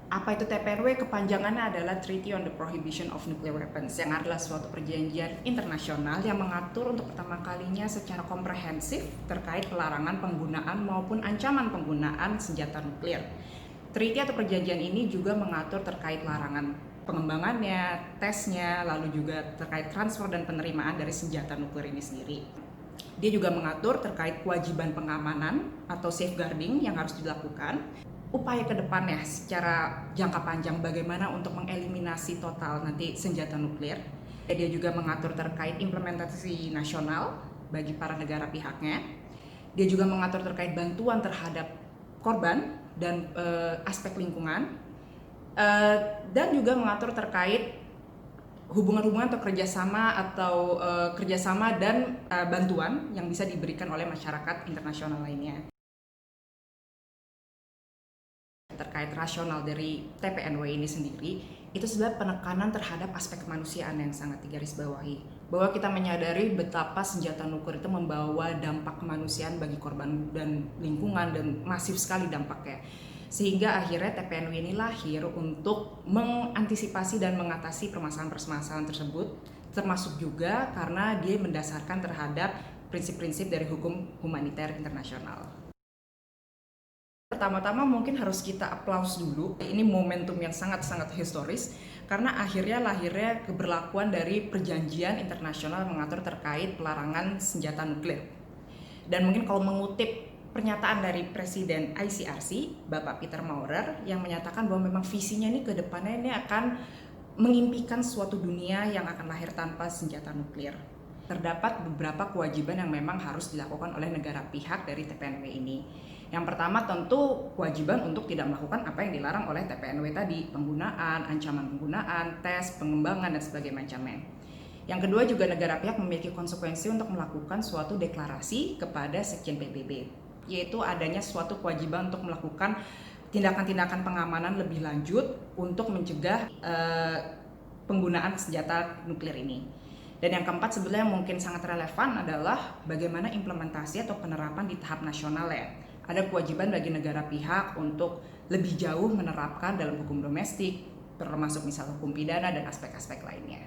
Apa itu TPNW? Kepanjangannya adalah Treaty on the Prohibition of Nuclear Weapons, yang adalah suatu perjanjian internasional yang mengatur untuk pertama kalinya secara komprehensif terkait pelarangan penggunaan maupun ancaman penggunaan senjata nuklir. Treaty atau perjanjian ini juga mengatur terkait larangan pengembangannya, tesnya, lalu juga terkait transfer dan penerimaan dari senjata nuklir ini sendiri. Dia juga mengatur terkait kewajiban pengamanan atau safeguarding yang harus dilakukan, upaya ke depannya secara jangka panjang bagaimana untuk mengeliminasi total nanti senjata nuklir. Dia juga mengatur terkait implementasi nasional bagi para negara pihaknya. Dia juga mengatur terkait bantuan terhadap korban dan aspek lingkungan, dan juga mengatur terkait hubungan-hubungan atau kerjasama dan bantuan yang bisa diberikan oleh masyarakat internasional lainnya. Terkait rasional dari TPNW ini sendiri, itu sebenarnya penekanan terhadap aspek kemanusiaan yang sangat digarisbawahi. Bahwa kita menyadari betapa senjata nuklir itu membawa dampak kemanusiaan bagi korban dan lingkungan, dan masif sekali dampaknya. Sehingga akhirnya TPNW ini lahir untuk mengantisipasi dan mengatasi permasalahan-permasalahan tersebut, termasuk juga karena dia mendasarkan terhadap prinsip-prinsip dari hukum humaniter internasional. Pertama-tama mungkin harus kita aplaus dulu. Ini momentum yang sangat-sangat historis karena akhirnya lahirnya keberlakuan dari perjanjian internasional mengatur terkait pelarangan senjata nuklir. Dan mungkin kalau mengutip pernyataan dari Presiden ICRC, Bapak Peter Maurer, yang menyatakan bahwa memang visinya ini ke depannya ini akan mengimpikan suatu dunia yang akan lahir tanpa senjata nuklir. Terdapat beberapa kewajiban yang memang harus dilakukan oleh negara pihak dari TPNW ini. Yang pertama tentu kewajiban untuk tidak melakukan apa yang dilarang oleh TPNW tadi, penggunaan, ancaman penggunaan, tes, pengembangan, dan sebagainya macamnya. Yang kedua juga negara pihak memiliki konsekuensi untuk melakukan suatu deklarasi kepada Sekjen PBB, yaitu adanya suatu kewajiban untuk melakukan tindakan-tindakan pengamanan lebih lanjut untuk mencegah penggunaan senjata nuklir ini. Dan yang keempat sebenarnya mungkin sangat relevan adalah bagaimana implementasi atau penerapan di tahap nasional ya. Ada kewajiban bagi negara pihak untuk lebih jauh menerapkan dalam hukum domestik, termasuk misal hukum pidana dan aspek-aspek lainnya.